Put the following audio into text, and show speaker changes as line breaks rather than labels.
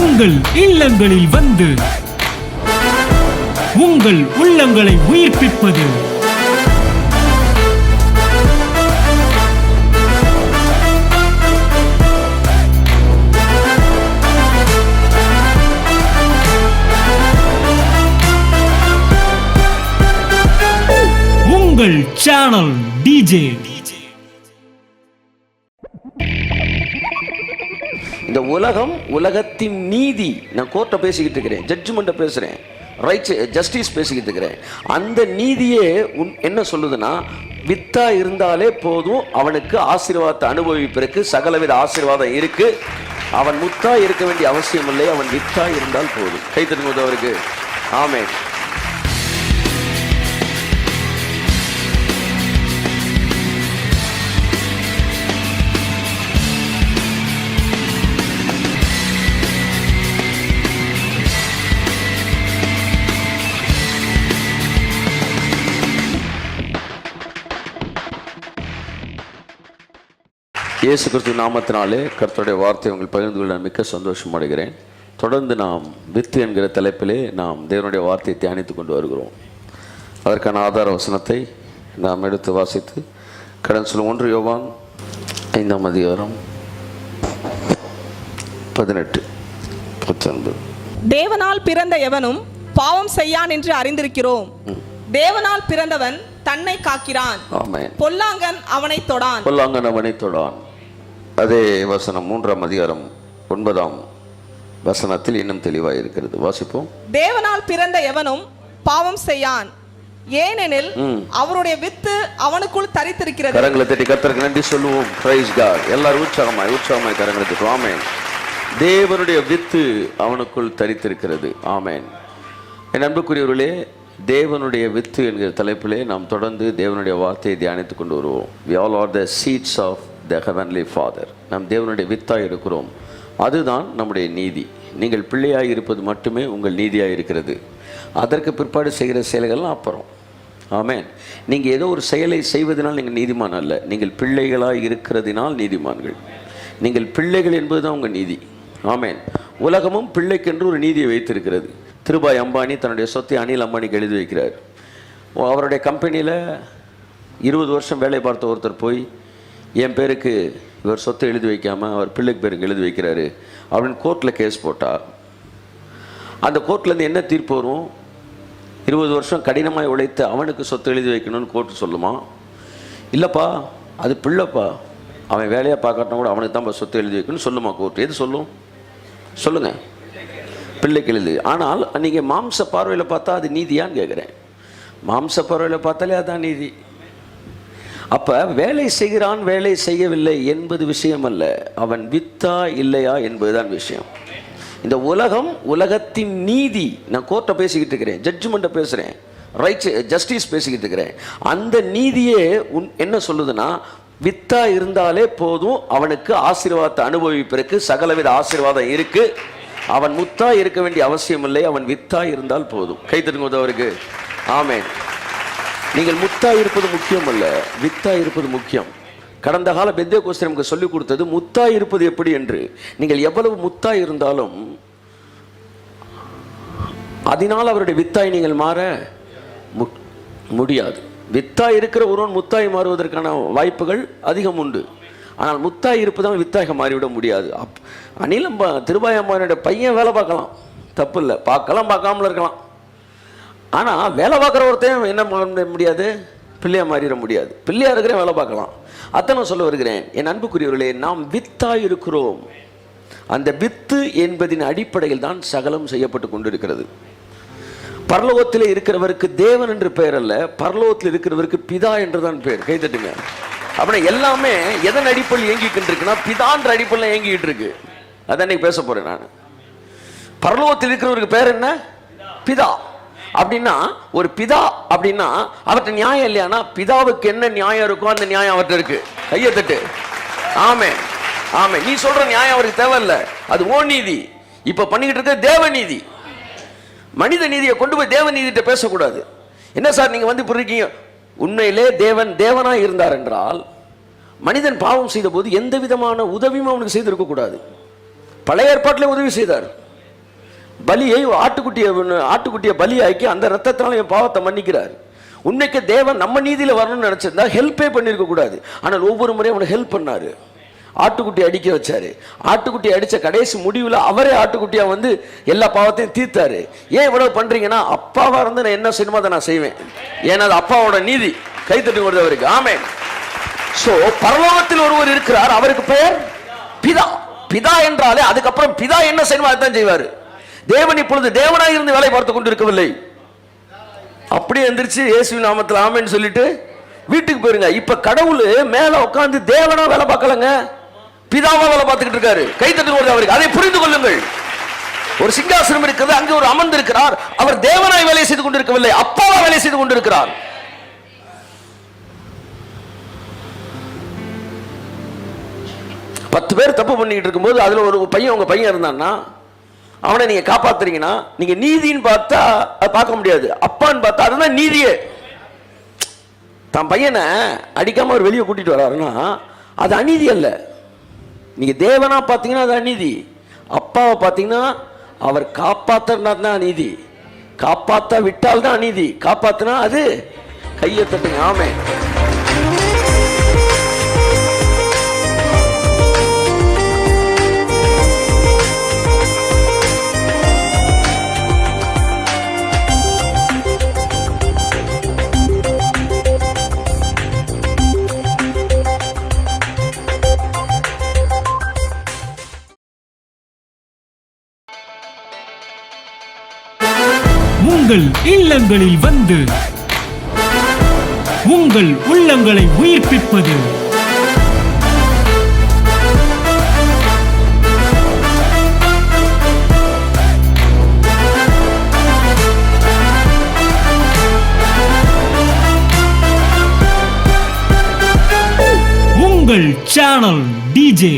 உங்கள் இல்லங்களில் வந்து உங்கள் உள்ளங்களை உயிர்ப்பிப்பது உங்கள் சேனல் டிஜே.
இந்த உலகம், உலகத்தின் நீதி, நான் கோர்ட்டை பேசிக்கிட்டு இருக்கிறேன், ஜட்ஜ்மெண்ட்டை பேசுகிறேன், ரைட்ஸ் ஜஸ்டிஸ் பேசிக்கிட்டு இருக்கிறேன். அந்த நீதியே என்ன சொல்லுதுன்னா, வித்தா இருந்தாலே போதும் அவனுக்கு ஆசீர்வாதத்தை அனுபவிப்பதற்கு சகலவித ஆசீர்வாதம் இருக்கு. அவன் முத்தா இருக்க வேண்டிய அவசியம் இல்லை, அவன் வித்தா இருந்தால் போதும். கை தட்டும்போது அவருக்கு ஆமென். இயேசு கிறிஸ்து நாமத்தினாலே கர்த்தருடைய வார்த்தை உங்கள் பகிர்ந்து கொள்ள மிக்க சந்தோஷம் அடைகிறேன். தொடர்ந்து நாம் வித்து என்கிற தலைப்பிலே நாம் தேவனுடைய வார்த்தையை தியானித்து கொண்டு வருகிறோம். அதற்கான ஆதார வசனத்தை நாம் எடுத்து வாசித்து கடன் சொல்லும் 1 யோவான் 5ஆம் அதிகாரம் 18-19.
தேவனால் பிறந்த எவனும் பாவம் செய்யான் என்று அறிந்திருக்கிறோம். தேவனால் பிறந்தவன் தன்னை காக்கிறான், பொல்லாங்கன் அவனை தொடான். அதே வசனம் 3ஆம் அதிகாரம் 9ஆம் வசனத்தில் இன்னும் தெளிவாக இருக்கிறது. வாசிப்போம். தேவனால் பிறந்த எவனும் பாவம் செய்யான், ஏனெனில் அவருடைய வித்து அவனுக்குள் தரித்திருக்கிறது. கரங்களை தட்டி கர்த்தருக்கு நன்றி சொல்லுவோம். Praise God. எல்லாரும் உற்சாகமாய் கரங்களை தட்டுவோம். ஆமென். தேவனுடைய வித்து அவனுக்குள் தரித்திருக்கிறது. ஆமென். என் அன்புக்குரியவர்களே, தேவனுடைய வித்து என்கிற தலைப்பிலே நாம் தொடர்ந்து தேவனுடைய வார்த்தையை தியானித்து கொண்டு வருவோம். We all are the seeds of the heavenly Father. நாம் தேவனுடைய வித்தாய் இருக்கிறோம். அதுதான் நம்முடைய நீதி. நீங்கள் பிள்ளையாய் இருப்பது மட்டுமே உங்கள் நீதியாக இருக்கிறது. அதற்கு பிற்பாடு செய்கிற செயல்கள்லாம் அப்புறம். ஆமென். நீங்கள் ஏதோ ஒரு செயலை செய்வதனால் நீங்கள் நீதிமான் அல்ல, நீங்கள் பிள்ளைகளாய் இருக்கிறதினால் நீதிமான்கள். நீங்கள் பிள்ளைகள் என்பது தான் உங்கள் நீதி. ஆமென். உலகமும் பிள்ளைக்கென்று ஒரு நீதியை வைத்திருக்கிறது. திருபாய் அம்பானி தன்னுடைய சொத்தை அனில் அம்பானிக்கு எழுதி வைக்கிறார். அவருடைய கம்பெனியில் 20 வருஷம் வேலை பார்த்த ஒருத்தர் போய் என் பேருக்கு இவர் சொத்தை எழுதி வைக்காமல் அவர் பிள்ளைக்கு பேருக்கு எழுதி வைக்கிறாரு அப்படின்னு கோர்ட்டில் கேஸ் போட்டால், அந்த கோர்ட்லேருந்து என்ன தீர்ப்பு வரும்? 20 வருஷம் கடினமாக உழைத்து அவனுக்கு சொத்து எழுதி வைக்கணும்னு கோர்ட்டு சொல்லுமா? இல்லைப்பா, அது பிள்ளைப்பா, அவன் வேலையாக பார்க்கறனா கூட அவனுக்கு தான் சொத்து எழுதி வைக்கணும்னு சொல்லுமா கோர்ட்? எது சொல்லும்? சொல்லுங்கள். பிள்ளைக்கு எழுது. ஆனால் நீங்கள் மாம்ச பார்வையில் பார்த்தா அது நீதியான்னு கேட்குறேன். மாம்ச பார்வையில் பார்த்தாலே அதுதான் நீதி. அப்போ வேலை செய்கிறான் வேலை செய்யவில்லை என்பது விஷயம் அல்ல, அவன் வித்தா இல்லையா என்பதுதான் விஷயம். இந்த உலகம், உலகத்தின் நீதி, நான் கோர்ட்டை பேசிக்கிட்டு இருக்கிறேன், ஜட்ஜ்மெண்ட்டை பேசுகிறேன், ரைட்ஸ் ஜஸ்டிஸ் பேசிக்கிட்டு இருக்கிறேன். அந்த நீதியே என்ன சொல்லுதுன்னா, வித்தா இருந்தாலே போதும் அவனுக்கு ஆசீர்வாதத்தை அனுபவிப்பதற்கு சகலவித ஆசீர்வாதம் இருக்கு. அவன் முத்தா இருக்க வேண்டிய அவசியம் இல்லை, அவன் வித்தா இருந்தால் போதும். கை தட்டுங்க அவருக்கு. ஆமென். நீங்கள் முத்தா இருப்பது முக்கியம் அல்ல, வித்தா இருப்பது முக்கியம். கடந்த கால பெந்தேகோஸ்தே நமக்கு சொல்லிக் கொடுத்தது முத்தா இருப்பது எப்படி என்று. நீங்கள் எவ்வளவு முத்தா இருந்தாலும் அதனால் அவருடைய வித்தாய் நீங்கள் மாற முடியாது. வித்தா இருக்கிற ஒருவன் முத்தாய் மாறுவதற்கான வாய்ப்புகள் அதிகம் உண்டு. ஆனால் முத்தாய் இருப்பதான் வித்தாக மாறிவிட முடியாது. அனிலம் திருபாய் அம்மானுடைய பையன் வேலை பார்க்கலாம், தப்பு இல்லை, பார்க்கலாம், பார்க்காமல இருக்கலாம். ஆனால் வேலை பார்க்குற ஒருத்தையும் என்ன பண்ண முடியாது? பிள்ளையாக மாறிட முடியாது. பிள்ளையாக இருக்கிறேன், வேலை பார்க்கலாம். அத்தனை சொல்ல வருகிறேன். என் அன்புக்குரியவர்களே, நாம் வித்தாய் இருக்கிறோம். அந்த வித்து என்பதின் அடிப்படையில் தான் சகலம் செய்யப்பட்டு கொண்டிருக்கிறது. பரலோகத்தில் இருக்கிறவருக்கு தேவன் என்று பெயர் அல்ல, பரலோகத்தில் இருக்கிறவருக்கு பிதா என்றுதான் பெயர். கை தட்டுங்க. அப்படின்னா எல்லாமே எதன் அடிப்படையில் இயங்கிக்கிட்டு இருக்குன்னா, பிதான்ற அடிப்படையில் இயங்கிக்கிட்டு இருக்கு. அதான் பேச போறேன் நான். பரலோகத்தில் இருக்கிறவருக்கு பேர் என்ன? பிதா. அப்படின்னா ஒரு பிதா அப்படின்னா அவர்கிட்ட நியாயம் இல்லையானா, பிதாவுக்கு என்ன நியாயம் இருக்கோ அந்த நியாயம் அவர்கிட்ட இருக்கு. கையை தட்டு. ஆமென். ஆமென். நீ சொல்ற நியாயம் அவருக்கு தேவையில்லை, அது ஓ நீதி. இப்ப பண்ணிக்கிட்டு இருக்க தேவ நீதி. மனித நீதியை கொண்டு போய் தேவ நீதிட்ட பேசக்கூடாது. என்ன சார் நீங்க வந்து இப்படி இருக்கீங்க? உண்மையிலே தேவன் தேவனாய் இருந்தார் என்றால் மனிதன் பாவம் செய்த போது எந்த விதமான உதவியும் அவனுக்கு செய்திருக்க கூடாது. பழைய ஏற்பாட்டிலே உதவி செய்தார்.
பலியை ஆட்டுக்குட்டியை பலியாக்கி அந்த ரத்தத்தினால என் பாவத்தை மன்னிக்கிறார். உன்னைக்கு தேவன் நம்ம நீதியில வரணும்னு நினைச்சிருந்தா ஹெல்ப்பே பண்ணிருக்க கூடாது. ஆனால் ஒவ்வொரு முறையும் அவனை ஹெல்ப் பண்ணாரு. ஆட்டுக்குட்டி அடிக்க வச்சாரு. ஆட்டுக்குட்டி அடிச்ச கடைசி முடிவில் அவரே ஆட்டுக்குட்டியா வந்து எல்லா பாவத்தையும் தீர்த்தாரு. ஏன் இவ்வளவு பண்றீங்கன்னா, அப்பாவா இருந்து நான் என்ன செய்யணுமோ அதை நான் செய்வேன். ஏன்னா அது அப்பாவோட நீதி. கைத்தட்டி கொடுத்து அவருக்கு ஆமென். சோ பரலோகத்தில் ஒருவர் இருக்கிறார், அவருக்கு பெயர் பிதா. பிதா என்றாலே அதுக்கப்புறம் பிதா என்ன செய்யணுமோ அதான் செய்வாரு. தேவன் இப்பொழுது தேவனாக இருந்து வேலை பார்த்து கொண்டு இருக்கவில்லை. அப்படியே எந்திரிச்சு இயேசுவின் நாமத்தில் ஆமென் சொல்லிட்டு வீட்டுக்கு போயிருங்க. இப்ப கடவுள் மேல உட்கார்ந்து தேவனா வேலை பார்க்கலங்க, பிதாவா வேலை பார்த்துக்கிட்டு இருக்காரு. கைத்தட்டி கொடுத்து அவருக்கு அதை புரிந்து கொள்ளுங்கள். ஒரு சிங்காசனம் இருக்கிறது, அங்கே ஒரு அமர்ந்து இருக்கிறார். அவர் தேவனாய் வேலை செய்து கொண்டிருக்கவில்லை, அப்பாவா வேலை செய்து கொண்டிருக்கிறார். பத்து பேர் தப்பு பண்ணிக்கிட்டு இருக்கும்போது அதுல ஒரு பையன் உங்க பையன் இருந்தான்னா அவனை நீங்க காப்பாத்துறீங்கன்னா, நீங்க நீதின்னு பார்த்தா அதை பார்க்க முடியாது. அப்பான்னு பார்த்தா அதுதான் நீதியே. தன் பையனை அடிக்காம அவர் வெளியே கூட்டிட்டு வர்றாருன்னா அது அநீதி அல்ல. நீங்க தேவனா பார்த்தீங்கன்னா அது அநீதி. அப்பாவை பார்த்தீங்கன்னா அவர் காப்பாத்தினா தான் அநீதி. காப்பாத்த விட்டால் தான் அநீதி. காப்பாத்தினா அது கையை தட்டுங்க ஆமென்.
உங்கள் இல்லங்களில் வந்து உங்கள் உள்ளங்களை உயிர்ப்பிப்பது உங்கள் சேனல் டிஜே.